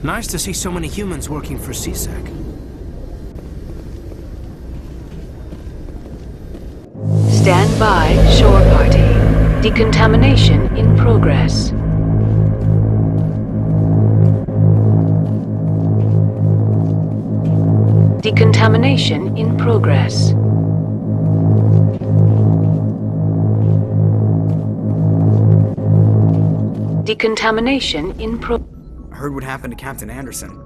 Nice to see so many humans working for CSEC. Stand by, shore party. Decontamination in progress. Decontamination in progress. Decontamination in I heard what happened to Captain Anderson.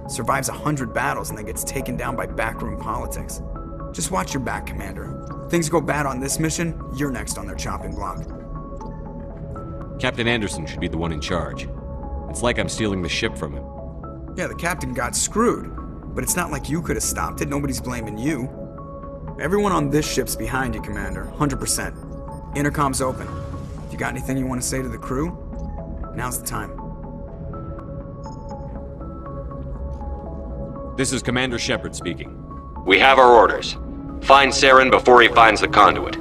Survives 100 battles and then gets taken down by backroom politics. Just watch your back, Commander. Things go bad on this mission, you're next on their chopping block. Captain Anderson should be the one in charge. It's like I'm stealing the ship from him. Yeah, the captain got screwed, but it's not like you could have stopped it. Nobody's blaming you. Everyone on this ship's behind you, Commander. 100%. Intercom's open. If you got anything you want to say to the crew, now's the time. This is Commander Shepard speaking. We have our orders. Find Saren before he finds the conduit.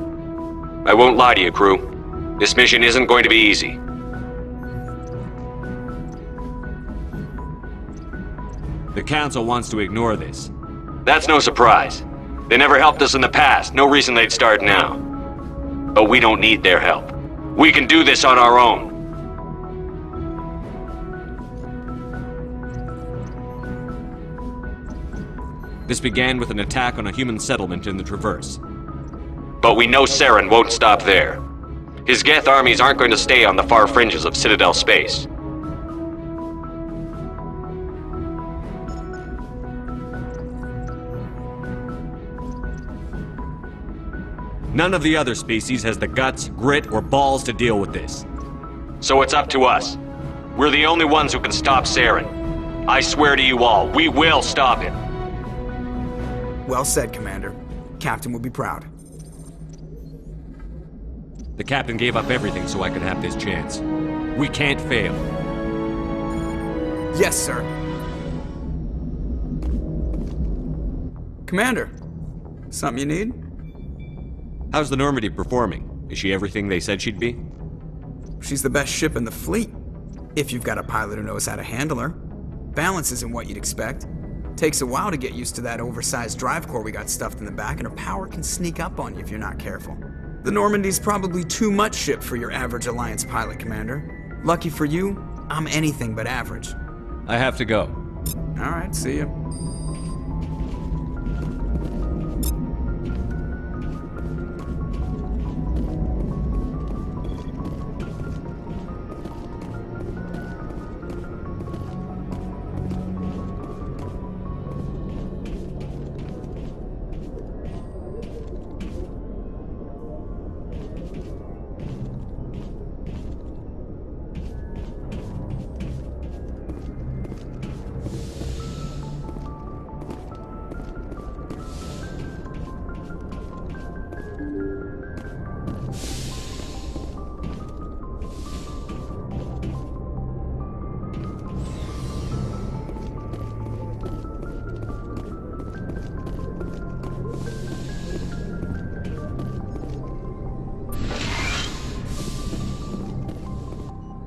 I won't lie to you, crew. This mission isn't going to be easy. The Council wants to ignore this. That's no surprise. They never helped us in the past, no reason they'd start now. But we don't need their help. We can do this on our own. This began with an attack on a human settlement in the Traverse. But we know Saren won't stop there. His Geth armies aren't going to stay on the far fringes of Citadel space. None of the other species has the guts, grit, or balls to deal with this. So it's up to us. We're the only ones who can stop Saren. I swear to you all, we will stop him. Well said, Commander. Captain will be proud. The captain gave up everything so I could have this chance. We can't fail. Yes, sir. Commander, something you need? How's the Normandy performing? Is she everything they said she'd be? She's the best ship in the fleet, if you've got a pilot who knows how to handle her. Balance isn't what you'd expect. Takes a while to get used to that oversized drive core we got stuffed in the back, and her power can sneak up on you if you're not careful. The Normandy's probably too much ship for your average Alliance pilot, Commander. Lucky for you, I'm anything but average. I have to go. All right, see ya.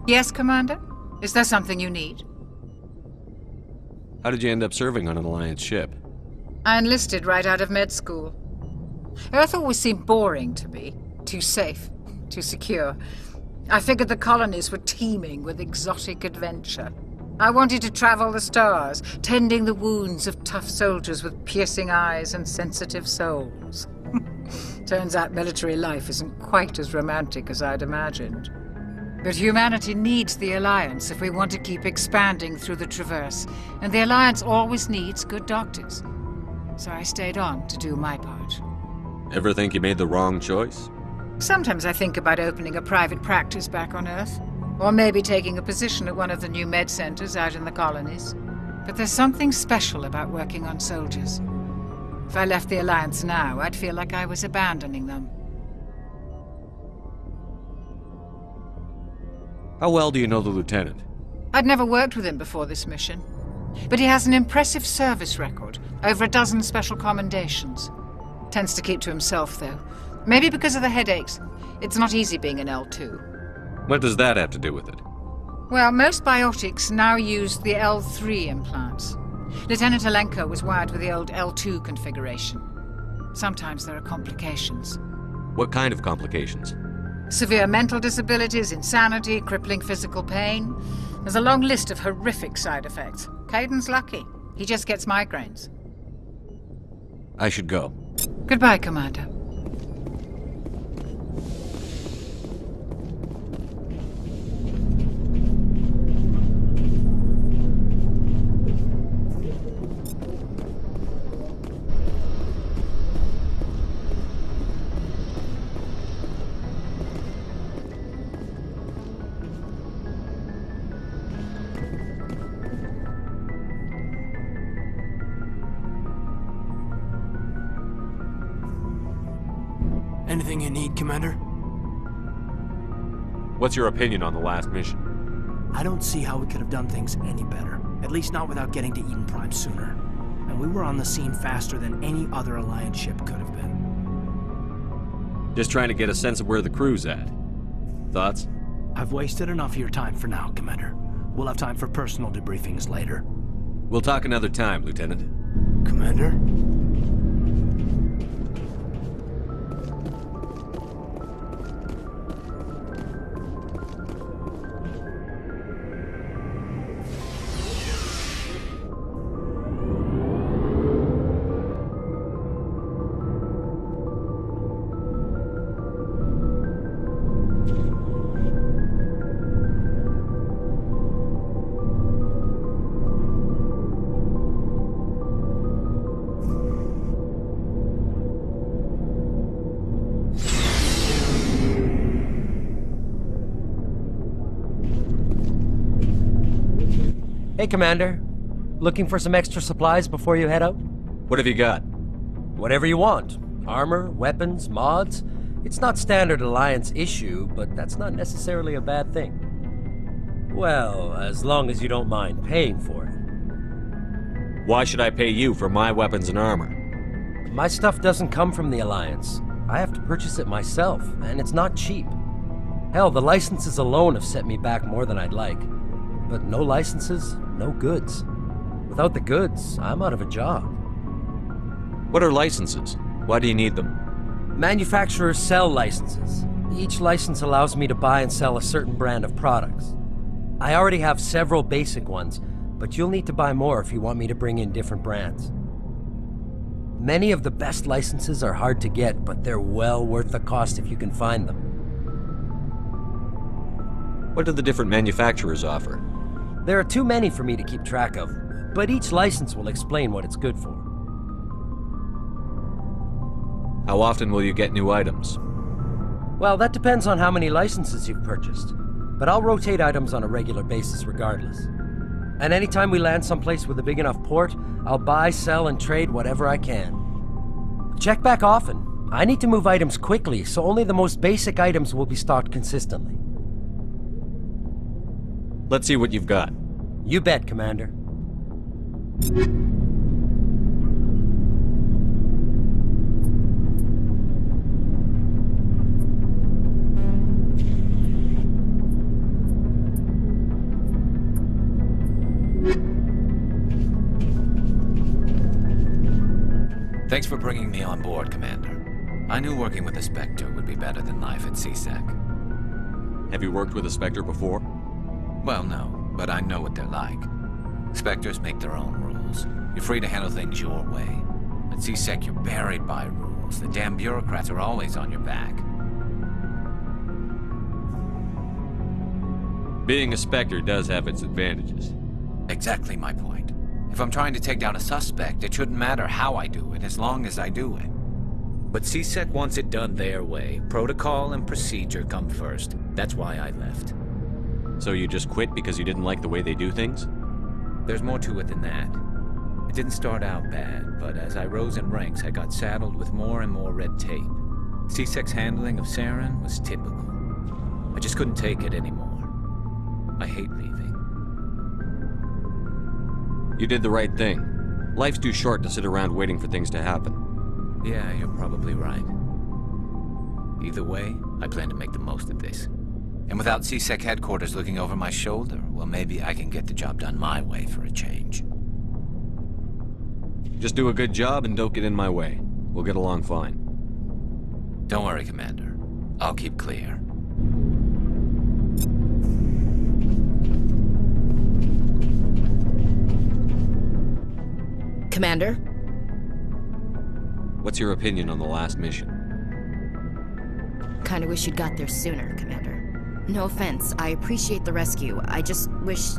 Yes, Commander? Is there something you need? How did you end up serving on an Alliance ship? I enlisted right out of med school. Earth always seemed boring to me. Too safe, too secure. I figured the colonies were teeming with exotic adventure. I wanted to travel the stars, tending the wounds of tough soldiers with piercing eyes and sensitive souls. Turns out military life isn't quite as romantic as I'd imagined. But humanity needs the Alliance if we want to keep expanding through the Traverse, and the Alliance always needs good doctors. So I stayed on to do my part. Ever think you made the wrong choice? Sometimes I think about opening a private practice back on Earth, or maybe taking a position at one of the new med centers out in the colonies. But there's something special about working on soldiers. If I left the Alliance now, I'd feel like I was abandoning them. How well do you know the Lieutenant? I'd never worked with him before this mission. But he has an impressive service record, over a dozen special commendations. Tends to keep to himself, though. Maybe because of the headaches. It's not easy being an L2. What does that have to do with it? Well, most biotics now use the L3 implants. Lieutenant Alenko was wired with the old L2 configuration. Sometimes there are complications. What kind of complications? Severe mental disabilities, insanity, crippling physical pain. There's a long list of horrific side effects. Caden's lucky. He just gets migraines. I should go. Goodbye, Commander. Anything you need, Commander? What's your opinion on the last mission? I don't see how we could have done things any better. At least not without getting to Eden Prime sooner. And we were on the scene faster than any other Alliance ship could have been. Just trying to get a sense of where the crew's at. Thoughts? I've wasted enough of your time for now, Commander. We'll have time for personal debriefings later. We'll talk another time, Lieutenant. Commander? Hey, Commander. Looking for some extra supplies before you head out? What have you got? Whatever you want. Armor, weapons, mods. It's not standard Alliance issue, but that's not necessarily a bad thing. Well, as long as you don't mind paying for it. Why should I pay you for my weapons and armor? My stuff doesn't come from the Alliance. I have to purchase it myself, and it's not cheap. Hell, the licenses alone have set me back more than I'd like. But no licenses, no goods. Without the goods, I'm out of a job. What are licenses? Why do you need them? Manufacturers sell licenses. Each license allows me to buy and sell a certain brand of products. I already have several basic ones, but you'll need to buy more if you want me to bring in different brands. Many of the best licenses are hard to get, but they're well worth the cost if you can find them. What do the different manufacturers offer? There are too many for me to keep track of, but each license will explain what it's good for. How often will you get new items? Well, that depends on how many licenses you've purchased, but I'll rotate items on a regular basis regardless. And anytime we land someplace with a big enough port, I'll buy, sell, and trade whatever I can. Check back often. I need to move items quickly, so only the most basic items will be stocked consistently. Let's see what you've got. You bet, Commander. Thanks for bringing me on board, Commander. I knew working with a Spectre would be better than life at CSEC. Have you worked with a Spectre before? Well, no, but I know what they're like. Spectres make their own rules. You're free to handle things your way. At CSEC, you're buried by rules. The damn bureaucrats are always on your back. Being a Spectre does have its advantages. Exactly my point. If I'm trying to take down a suspect, it shouldn't matter how I do it, as long as I do it. But CSEC wants it done their way. Protocol and procedure come first. That's why I left. So you just quit because you didn't like the way they do things? There's more to it than that. It didn't start out bad, but as I rose in ranks, I got saddled with more and more red tape. CSEC's handling of Saren was typical. I just couldn't take it anymore. I hate leaving. You did the right thing. Life's too short to sit around waiting for things to happen. Yeah, you're probably right. Either way, I plan to make the most of this. And without CSEC headquarters looking over my shoulder, well, maybe I can get the job done my way for a change. Just do a good job and don't get in my way. We'll get along fine. Don't worry, Commander. I'll keep clear. Commander? What's your opinion on the last mission? Kinda wish you'd got there sooner, Commander. No offense, I appreciate the rescue. I just wish...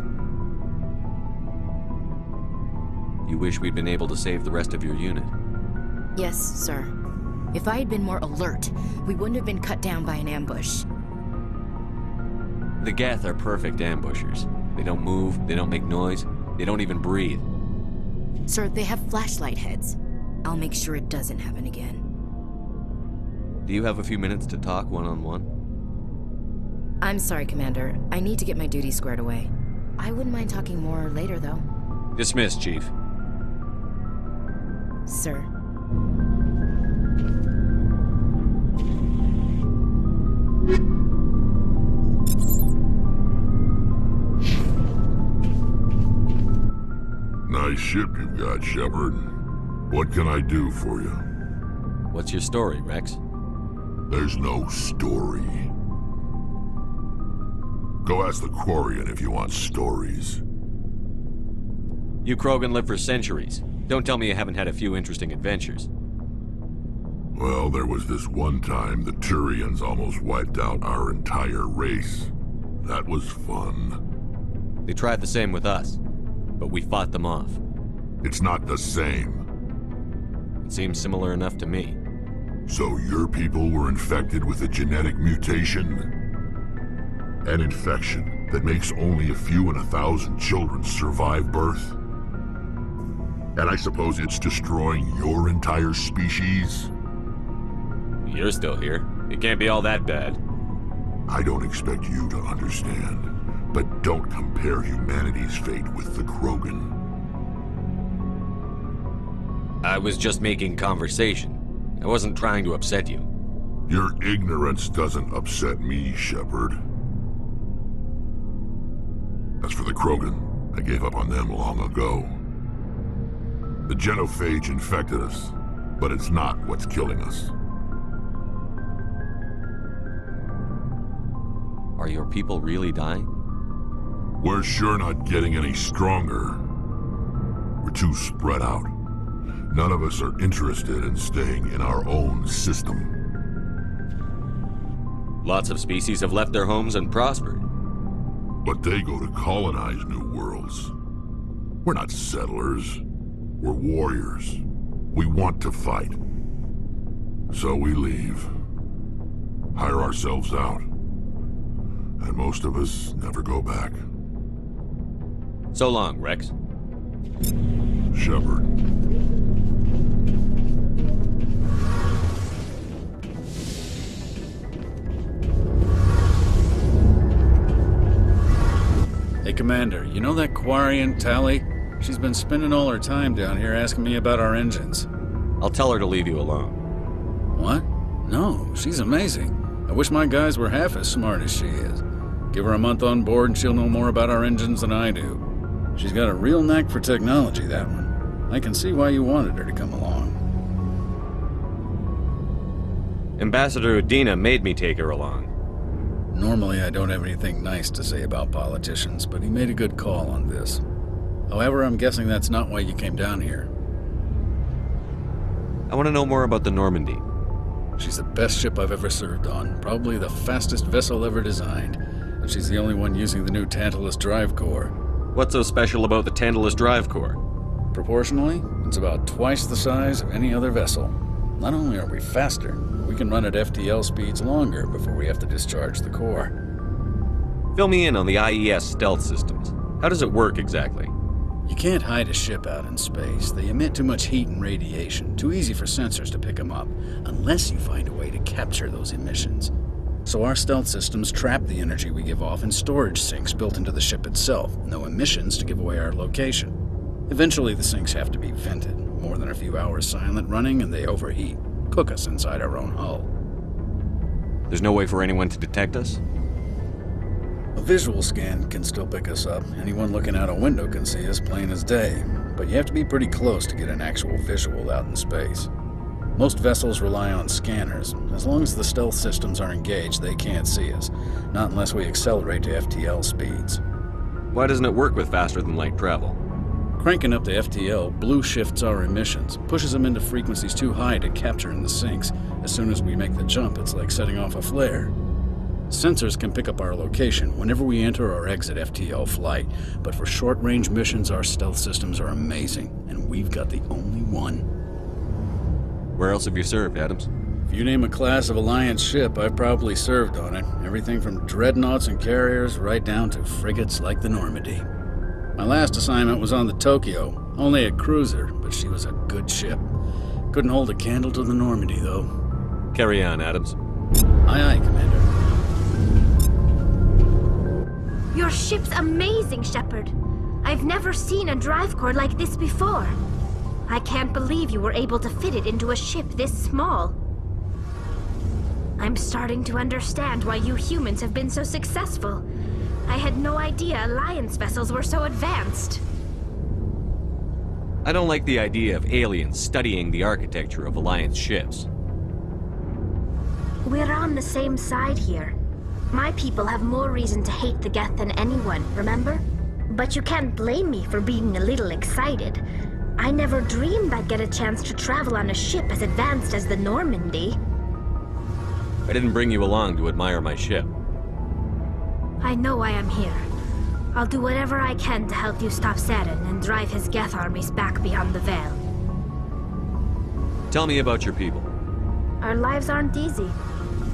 You wish we'd been able to save the rest of your unit? Yes, sir. If I had been more alert, we wouldn't have been cut down by an ambush. The Geth are perfect ambushers. They don't move, they don't make noise, they don't even breathe. Sir, they have flashlight heads. I'll make sure it doesn't happen again. Do you have a few minutes to talk one-on-one? I'm sorry, Commander. I need to get my duty squared away. I wouldn't mind talking more later, though. Dismissed, Chief. Sir. Nice ship you've got, Shepard. What can I do for you? What's your story, Rex? There's no story. Go ask the Quarian if you want stories. You Krogan live for centuries. Don't tell me you haven't had a few interesting adventures. Well, there was this one time the Turians almost wiped out our entire race. That was fun. They tried the same with us, but we fought them off. It's not the same. It seems similar enough to me. So your people were infected with a genetic mutation? An infection that makes only a few in 1,000 children survive birth? And I suppose it's destroying your entire species? You're still here. It can't be all that bad. I don't expect you to understand, but don't compare humanity's fate with the Krogan. I was just making conversation. I wasn't trying to upset you. Your ignorance doesn't upset me, Shepard. As for the Krogan, I gave up on them long ago. The genophage infected us, but it's not what's killing us. Are your people really dying? We're sure not getting any stronger. We're too spread out. None of us are interested in staying in our own system. Lots of species have left their homes and prospered. But they go to colonize new worlds. We're not settlers. We're warriors. We want to fight. So we leave. Hire ourselves out. And most of us never go back. So long, Rex. Shepard. Hey, Commander, you know that Quarian, Tally? She's been spending all her time down here asking me about our engines. I'll tell her to leave you alone. What? No, she's amazing. I wish my guys were half as smart as she is. Give her a month on board and she'll know more about our engines than I do. She's got a real knack for technology, that one. I can see why you wanted her to come along. Ambassador Udina made me take her along. Normally, I don't have anything nice to say about politicians, but he made a good call on this. However, I'm guessing that's not why you came down here. I want to know more about the Normandy. She's the best ship I've ever served on, probably the fastest vessel ever designed, and she's the only one using the new Tantalus drive core. What's so special about the Tantalus drive core? Proportionally, it's about twice the size of any other vessel. Not only are we faster, we can run at FTL speeds longer before we have to discharge the core. Fill me in on the IES stealth systems. How does it work exactly? You can't hide a ship out in space. They emit too much heat and radiation, too easy for sensors to pick them up, unless you find a way to capture those emissions. So our stealth systems trap the energy we give off in storage sinks built into the ship itself, no emissions to give away our location. Eventually the sinks have to be vented. More than a few hours silent running and they overheat, cook us inside our own hull. There's no way for anyone to detect us? A visual scan can still pick us up. Anyone looking out a window can see us plain as day. But you have to be pretty close to get an actual visual out in space. Most vessels rely on scanners. As long as the stealth systems are engaged, they can't see us. Not unless we accelerate to FTL speeds. Why doesn't it work with faster-than-light travel? Cranking up to FTL blue shifts our emissions, pushes them into frequencies too high to capture in the sinks. As soon as we make the jump, it's like setting off a flare. Sensors can pick up our location whenever we enter or exit FTL flight, but for short-range missions, our stealth systems are amazing, and we've got the only one. Where else have you served, Adams? If you name a class of Alliance ship, I've probably served on it. Everything from dreadnoughts and carriers right down to frigates like the Normandy. My last assignment was on the Tokyo, only a cruiser, but she was a good ship. Couldn't hold a candle to the Normandy, though. Carry on, Adams. Aye, aye, Commander. Your ship's amazing, Shepard. I've never seen a drive core like this before. I can't believe you were able to fit it into a ship this small. I'm starting to understand why you humans have been so successful. I had no idea Alliance vessels were so advanced. I don't like the idea of aliens studying the architecture of Alliance ships. We're on the same side here. My people have more reason to hate the Geth than anyone, remember? But you can't blame me for being a little excited. I never dreamed I'd get a chance to travel on a ship as advanced as the Normandy. I didn't bring you along to admire my ship. I know why I'm here. I'll do whatever I can to help you stop Saren and drive his Geth armies back beyond the Veil. Tell me about your people. Our lives aren't easy.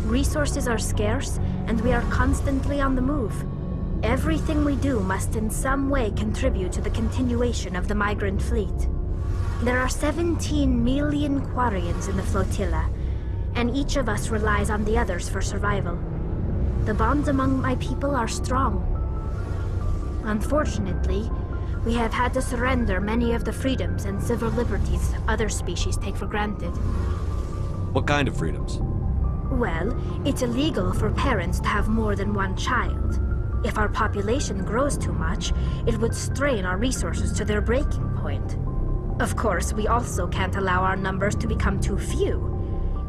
Resources are scarce, and we are constantly on the move. Everything we do must in some way contribute to the continuation of the migrant fleet. There are 17 million Quarians in the flotilla, and each of us relies on the others for survival. The bonds among my people are strong. Unfortunately, we have had to surrender many of the freedoms and civil liberties other species take for granted. What kind of freedoms? Well, it's illegal for parents to have more than one child. If our population grows too much, it would strain our resources to their breaking point. Of course, we also can't allow our numbers to become too few.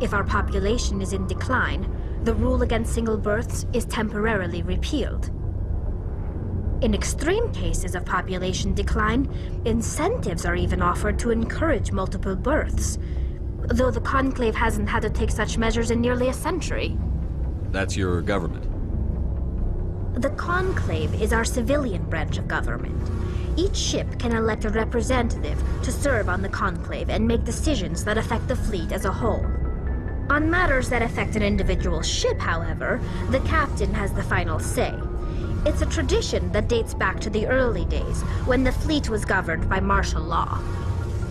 If our population is in decline, the rule against single births is temporarily repealed. In extreme cases of population decline, incentives are even offered to encourage multiple births, though the Conclave hasn't had to take such measures in nearly a century. That's your government. The Conclave is our civilian branch of government. Each ship can elect a representative to serve on the Conclave and make decisions that affect the fleet as a whole. On matters that affect an individual ship, however, the captain has the final say. It's a tradition that dates back to the early days, when the fleet was governed by martial law.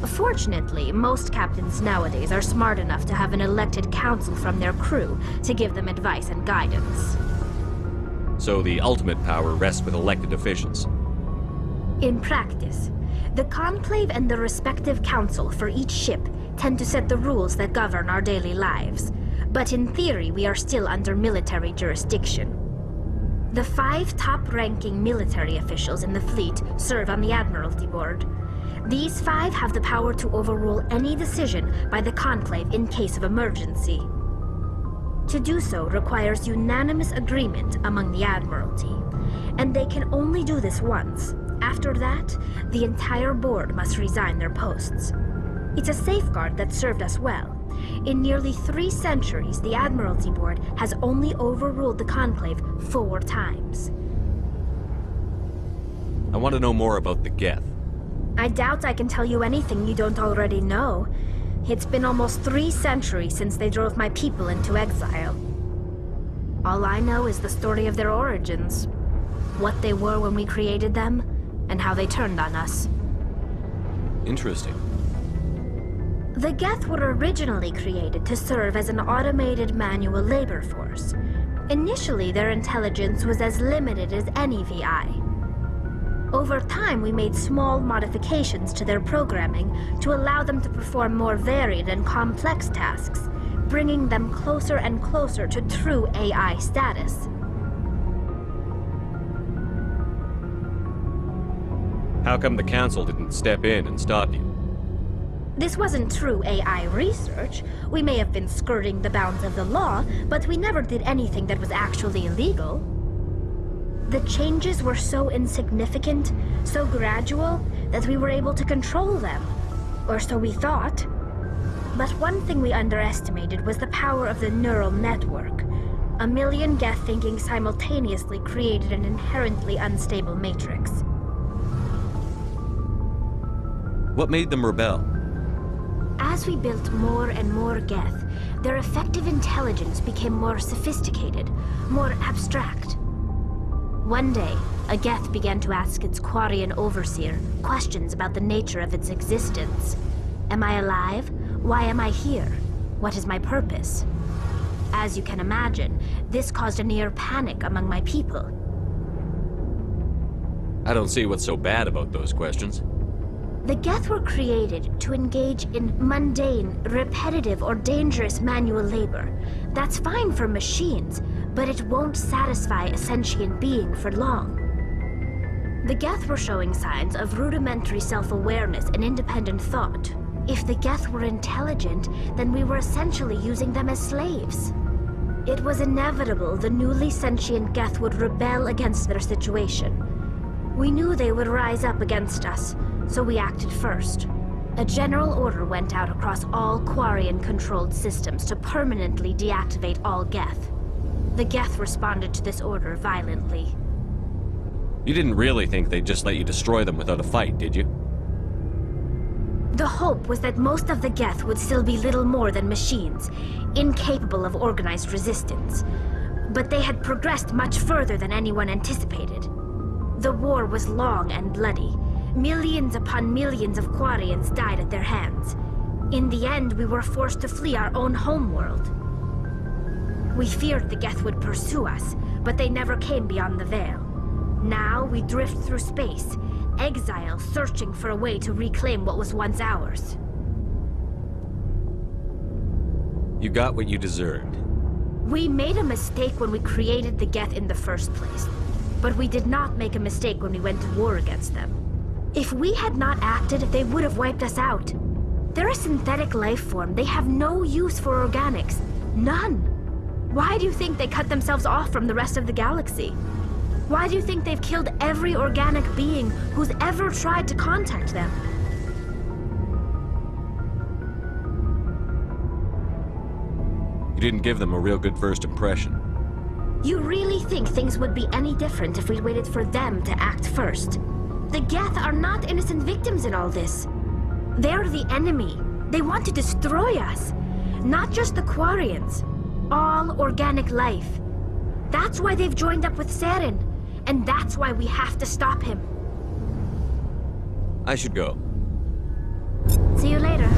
Fortunately, most captains nowadays are smart enough to have an elected council from their crew to give them advice and guidance. So the ultimate power rests with elected officials. In practice, the Conclave and the respective council for each ship tend to set the rules that govern our daily lives. But in theory, we are still under military jurisdiction. The 5 top-ranking military officials in the fleet serve on the Admiralty Board. These 5 have the power to overrule any decision by the Conclave in case of emergency. To do so requires unanimous agreement among the Admiralty, and they can only do this once. After that, the entire board must resign their posts. It's a safeguard that served us well. In nearly 3 centuries, the Admiralty Board has only overruled the Conclave 4 times. I want to know more about the Geth. I doubt I can tell you anything you don't already know. It's been almost 3 centuries since they drove my people into exile. All I know is the story of their origins, what they were when we created them, and how they turned on us. Interesting. The Geth were originally created to serve as an automated manual labor force. Initially, their intelligence was as limited as any VI. Over time, we made small modifications to their programming to allow them to perform more varied and complex tasks, bringing them closer and closer to true AI status. How come the Council didn't step in and stop you? This wasn't true AI research. We may have been skirting the bounds of the law, but we never did anything that was actually illegal. The changes were so insignificant, so gradual, that we were able to control them. Or so we thought. But one thing we underestimated was the power of the neural network. A million Geth thinking simultaneously created an inherently unstable matrix. What made them rebel? As we built more and more Geth, their effective intelligence became more sophisticated, more abstract. One day, a Geth began to ask its Quarian overseer questions about the nature of its existence. Am I alive? Why am I here? What is my purpose? As you can imagine, this caused a near panic among my people. I don't see what's so bad about those questions. The Geth were created to engage in mundane, repetitive, or dangerous manual labor. That's fine for machines, but it won't satisfy a sentient being for long. The Geth were showing signs of rudimentary self-awareness and independent thought. If the Geth were intelligent, then we were essentially using them as slaves. It was inevitable the newly sentient Geth would rebel against their situation. We knew they would rise up against us, so we acted first. A general order went out across all Quarian-controlled systems to permanently deactivate all Geth. The Geth responded to this order violently. You didn't really think they'd just let you destroy them without a fight, did you? The hope was that most of the Geth would still be little more than machines, incapable of organized resistance. But they had progressed much further than anyone anticipated. The war was long and bloody. Millions upon millions of Quarians died at their hands. In the end, we were forced to flee our own homeworld. We feared the Geth would pursue us, but they never came beyond the Veil. Now we drift through space, exile searching for a way to reclaim what was once ours. You got what you deserved. We made a mistake when we created the Geth in the first place, but we did not make a mistake when we went to war against them. If we had not acted, they would have wiped us out. They're a synthetic life form. They have no use for organics. None. Why do you think they cut themselves off from the rest of the galaxy? Why do you think they've killed every organic being who's ever tried to contact them? You didn't give them a real good first impression. You really think things would be any different if we waited for them to act first? The Geth are not innocent victims in all this. They're the enemy. They want to destroy us. Not just the Quarians. All organic life. That's why they've joined up with Saren. And that's why we have to stop him. I should go. See you later.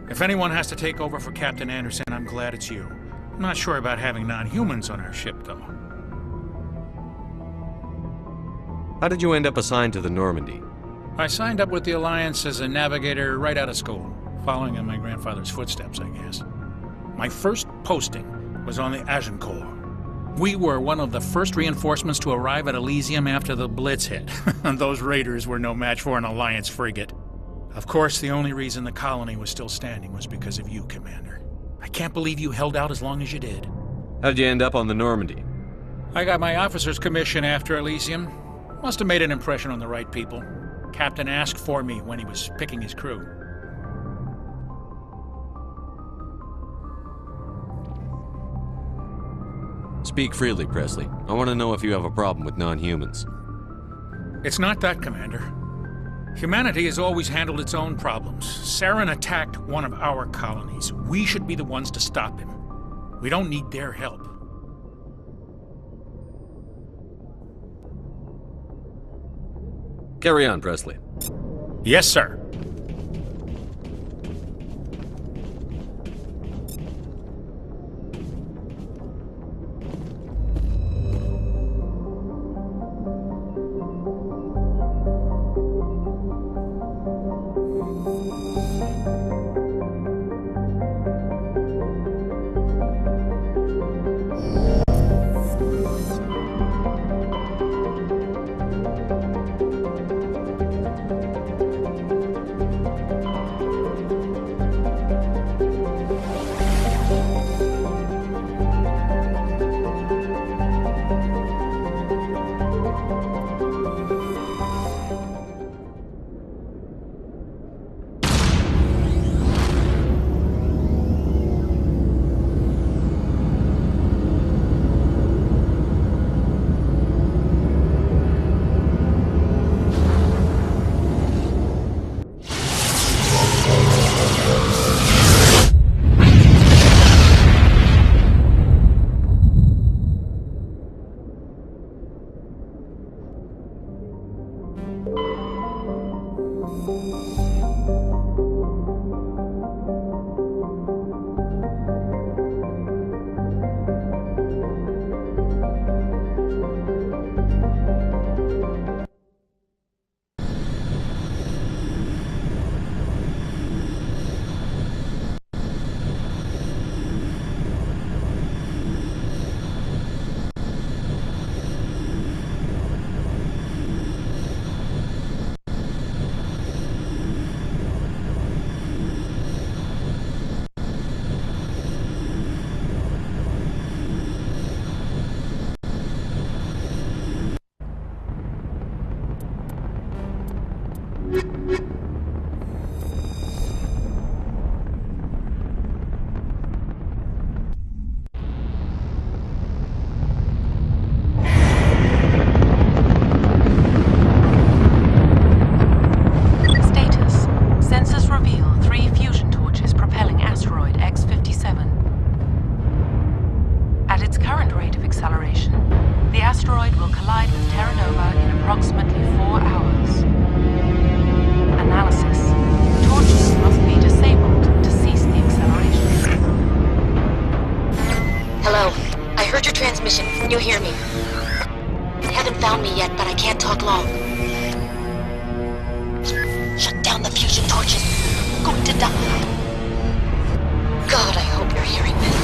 If anyone has to take over for Captain Anderson, I'm glad it's you. I'm not sure about having non-humans on our ship, though. How did you end up assigned to the Normandy? I signed up with the Alliance as a navigator right out of school, following in my grandfather's footsteps, I guess. My first posting was on the Agincourt. We were one of the first reinforcements to arrive at Elysium after the Blitz hit. Those raiders were no match for an Alliance frigate. Of course, the only reason the colony was still standing was because of you, Commander. I can't believe you held out as long as you did. How'd you end up on the Normandy? I got my officer's commission after Elysium. Must have made an impression on the right people. Captain asked for me when he was picking his crew. Speak freely, Presley. I want to know if you have a problem with non-humans. It's not that, Commander. Humanity has always handled its own problems. Saren attacked one of our colonies. We should be the ones to stop him. We don't need their help. Carry on, Presley. Yes, sir. Can you hear me? They haven't found me yet, but I can't talk long. Shut down the fusion torches. I'm going to die. God, I hope you're hearing this.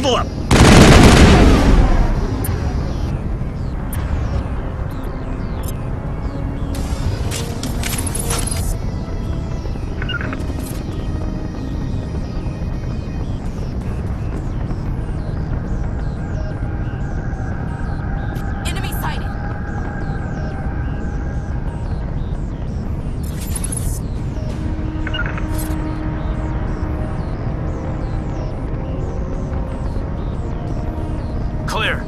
Level up! Enemy sighted. Clear.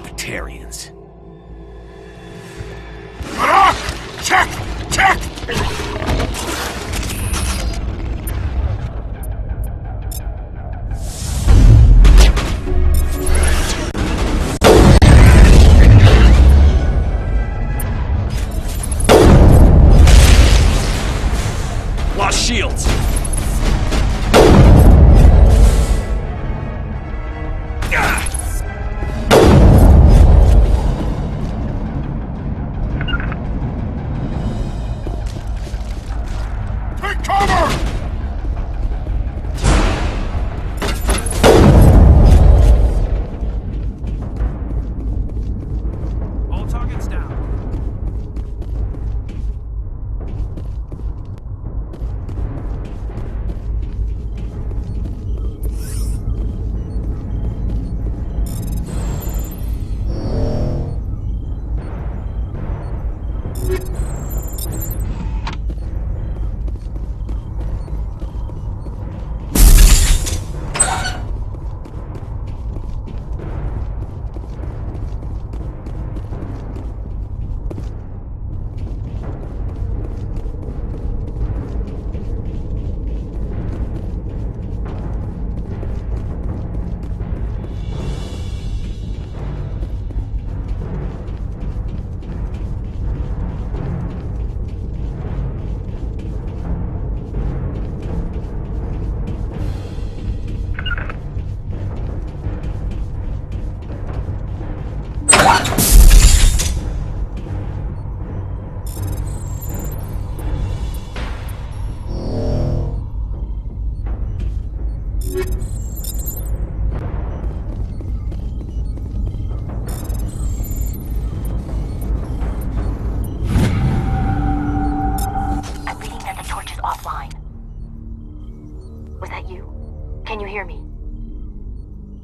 Batarians. Check! Check! Lost shields.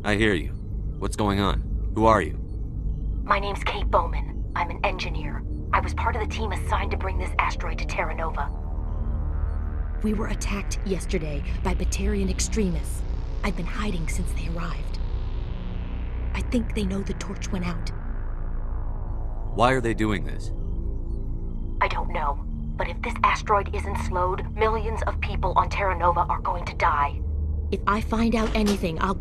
I hear you. What's going on? Who are you? My name's Kate Bowman. I'm an engineer. I was part of the team assigned to bring this asteroid to Terra Nova. We were attacked yesterday by Batarian extremists. I've been hiding since they arrived. I think they know the torch went out. Why are they doing this? I don't know. But if this asteroid isn't slowed, millions of people on Terra Nova are going to die. If I find out anything, I've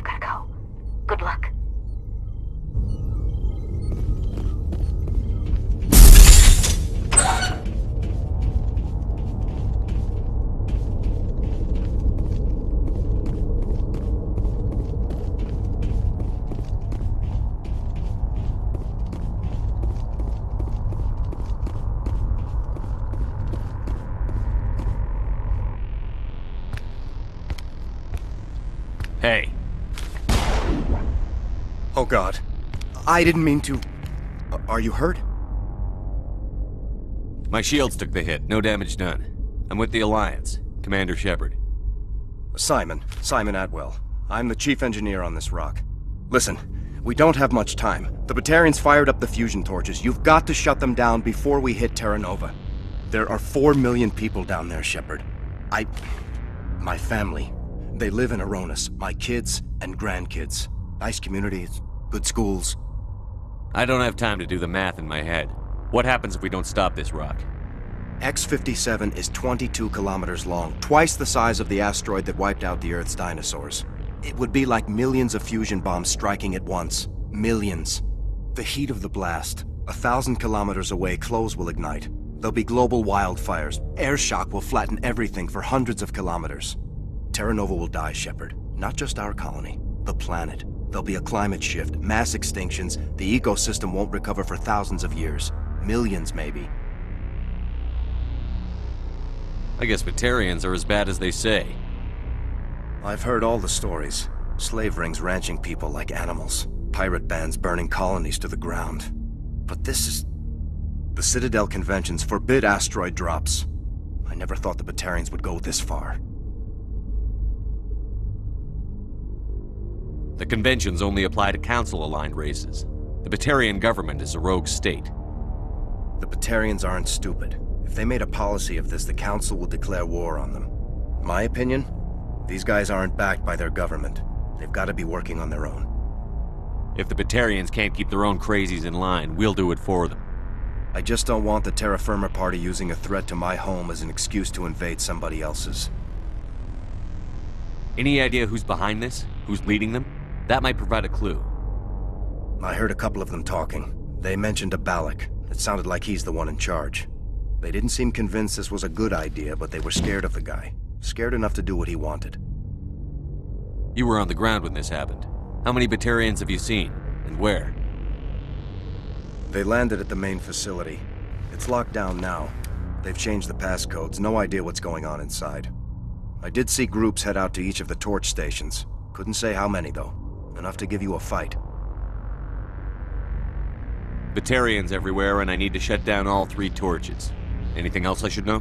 gotta go. Good luck. Hey. Oh God. I didn't mean to... Are you hurt? My shields took the hit. No damage done. I'm with the Alliance. Commander Shepard. Simon Atwell. I'm the chief engineer on this rock. Listen, we don't have much time. The Batarians fired up the fusion torches. You've got to shut them down before we hit Terra Nova. There are 4 million people down there, Shepard. My family. They live in Aronis. My kids and grandkids. Nice communities, good schools. I don't have time to do the math in my head. What happens if we don't stop this rock? X-57 is 22 kilometers long, twice the size of the asteroid that wiped out the Earth's dinosaurs. It would be like millions of fusion bombs striking at once. Millions. The heat of the blast. 1,000 kilometers away, clothes will ignite. There'll be global wildfires. Air shock will flatten everything for hundreds of kilometers. Terra Nova will die, Shepard. Not just our colony, the planet. There'll be a climate shift, mass extinctions. The ecosystem won't recover for thousands of years. Millions, maybe. I guess Batarians are as bad as they say. I've heard all the stories. Slave rings ranching people like animals. Pirate bands burning colonies to the ground. But this is... The Citadel Conventions forbid asteroid drops. I never thought the Batarians would go this far. The conventions only apply to Council-aligned races. The Batarian government is a rogue state. The Batarians aren't stupid. If they made a policy of this, the Council will declare war on them. My opinion? These guys aren't backed by their government. They've got to be working on their own. If the Batarians can't keep their own crazies in line, we'll do it for them. I just don't want the Terra Firma Party using a threat to my home as an excuse to invade somebody else's. Any idea who's behind this? Who's leading them? That might provide a clue. I heard a couple of them talking. They mentioned a Balak. It sounded like he's the one in charge. They didn't seem convinced this was a good idea, but they were scared of the guy. Scared enough to do what he wanted. You were on the ground when this happened. How many Batarians have you seen? And where? They landed at the main facility. It's locked down now. They've changed the passcodes. No idea what's going on inside. I did see groups head out to each of the torch stations. Couldn't say how many, though. Enough to give you a fight. Batarians everywhere, and I need to shut down all 3 torches. Anything else I should know?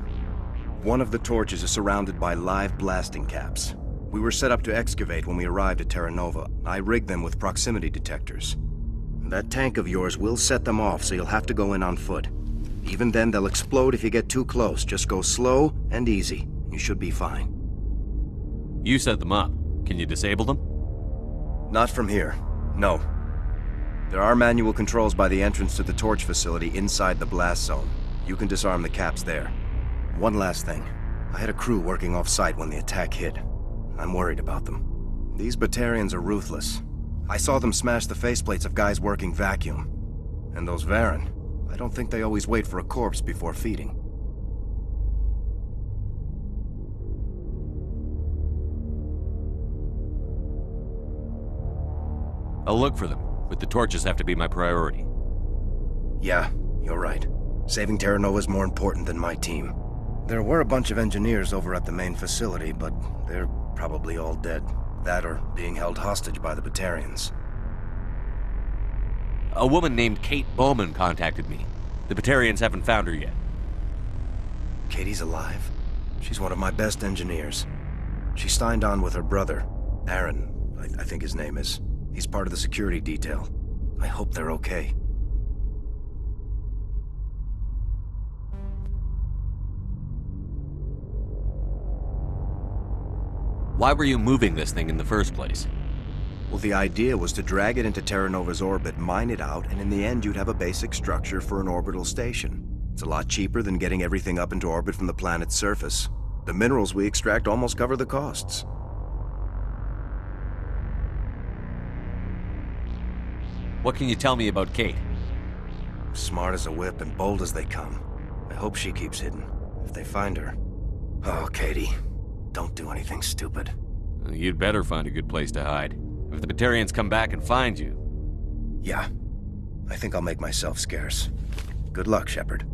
One of the torches is surrounded by live blasting caps. We were set up to excavate when we arrived at Terra Nova. I rigged them with proximity detectors. That tank of yours will set them off, so you'll have to go in on foot. Even then, they'll explode if you get too close. Just go slow and easy. You should be fine. You set them up. Can you disable them? Not from here. No. There are manual controls by the entrance to the torch facility inside the blast zone. You can disarm the caps there. One last thing. I had a crew working off-site when the attack hit. I'm worried about them. These Batarians are ruthless. I saw them smash the faceplates of guys working vacuum. And those Varen, I don't think they always wait for a corpse before feeding. I'll look for them, but the torches have to be my priority. Yeah, you're right. Saving Terra Nova is more important than my team. There were a bunch of engineers over at the main facility, but they're probably all dead. That or being held hostage by the Batarians. A woman named Kate Bowman contacted me. The Batarians haven't found her yet. Katie's alive? She's one of my best engineers. She signed on with her brother, Aaron, I think his name is. He's part of the security detail. I hope they're okay. Why were you moving this thing in the first place? Well, the idea was to drag it into Terra Nova's orbit, mine it out, and in the end you'd have a basic structure for an orbital station. It's a lot cheaper than getting everything up into orbit from the planet's surface. The minerals we extract almost cover the costs. What can you tell me about Kate? Smart as a whip and bold as they come. I hope she keeps hidden, if they find her. Oh, Katie, don't do anything stupid. You'd better find a good place to hide. If the Batarians come back and find you... Yeah, I think I'll make myself scarce. Good luck, Shepard.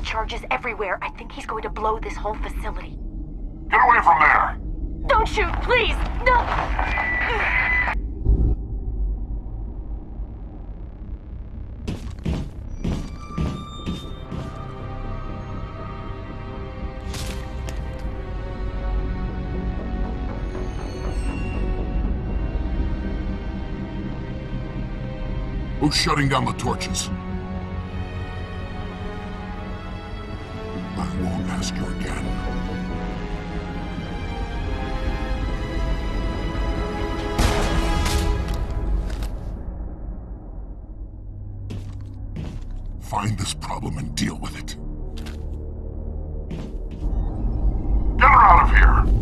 charges everywhere. I think he's going to blow this whole facility. Get away from there! Don't shoot, please! No! Who's shutting down the torches? I won't ask you again. Find this problem and deal with it. Get her out of here!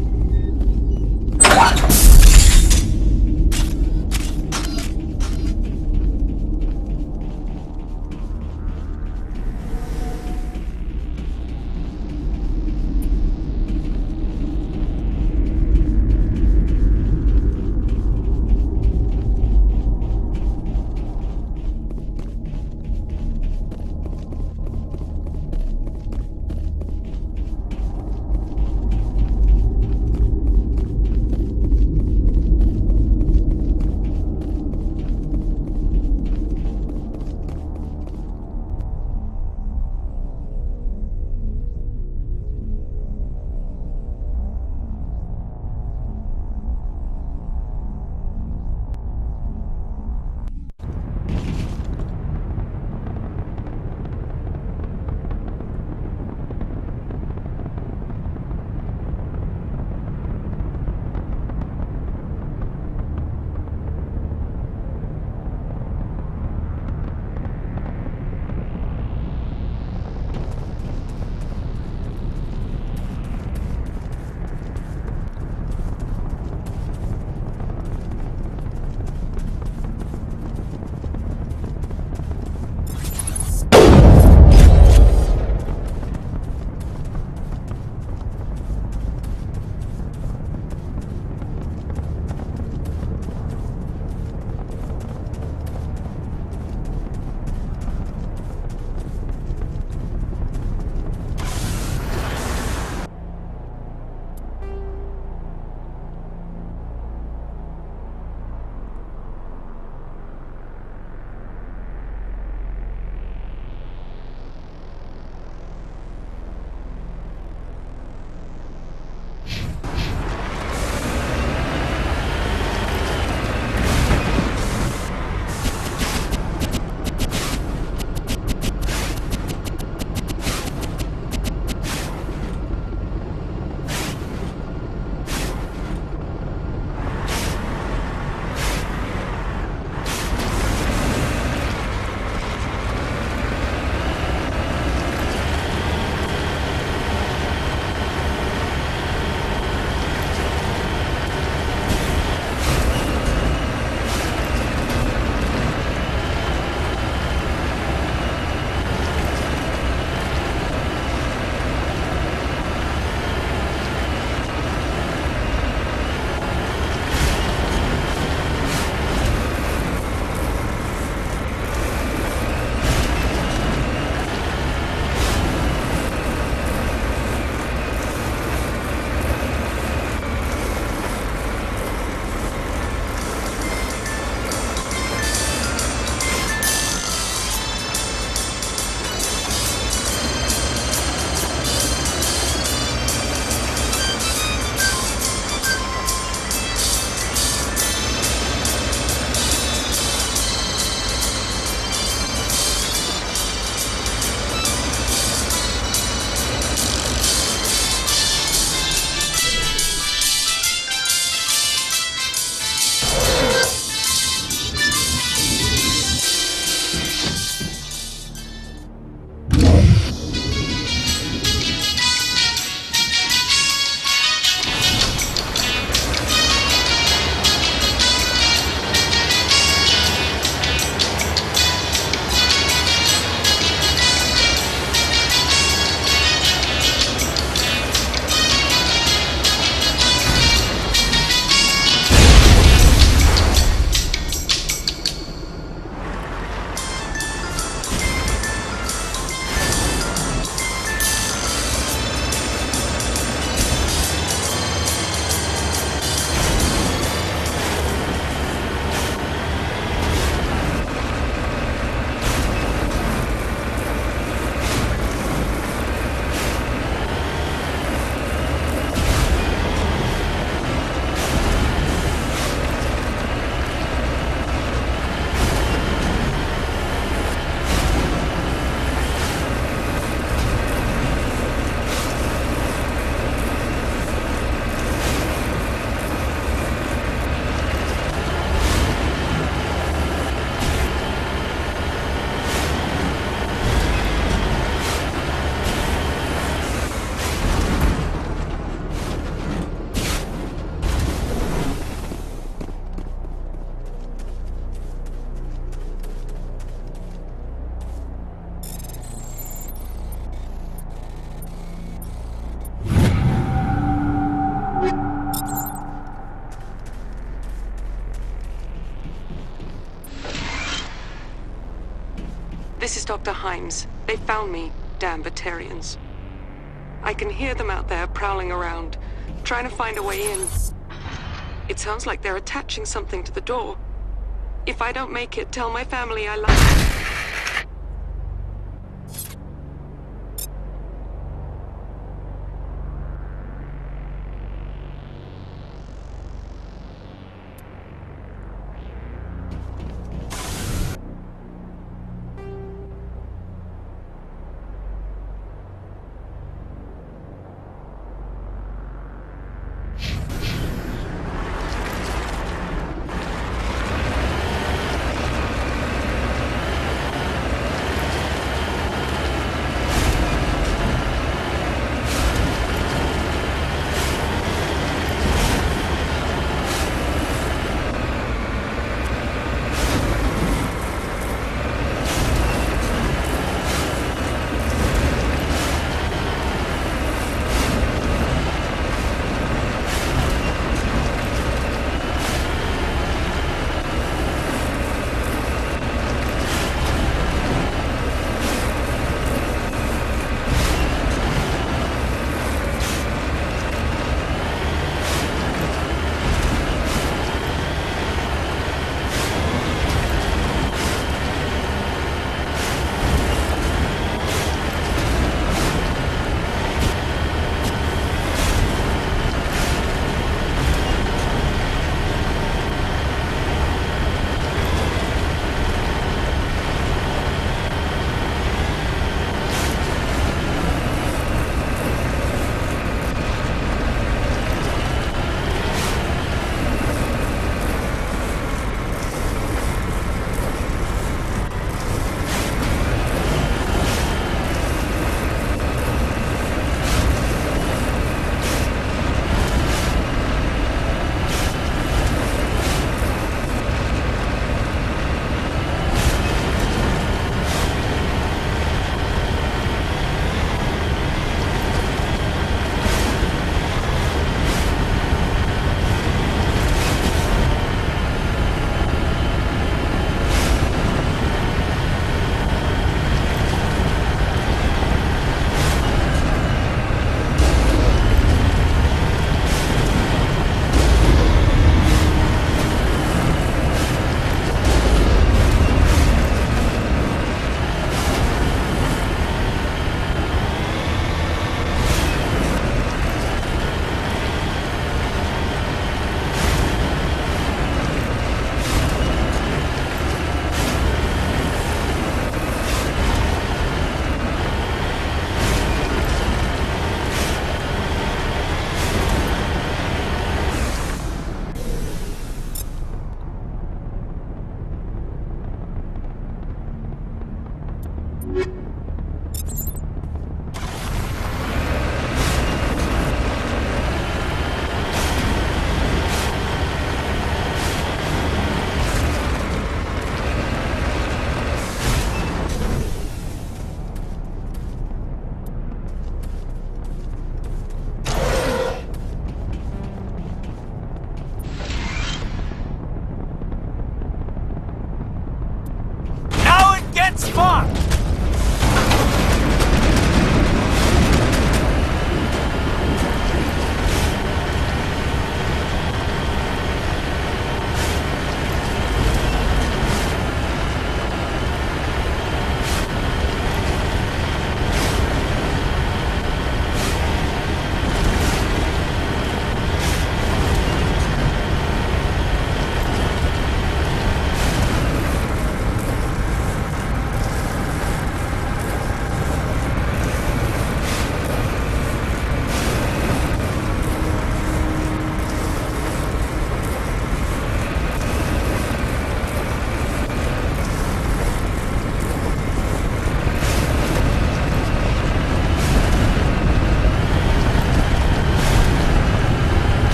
This is Dr. Himes. They found me, damn Batarians. I can hear them out there prowling around, trying to find a way in. It sounds like they're attaching something to the door. If I don't make it, tell my family I love them.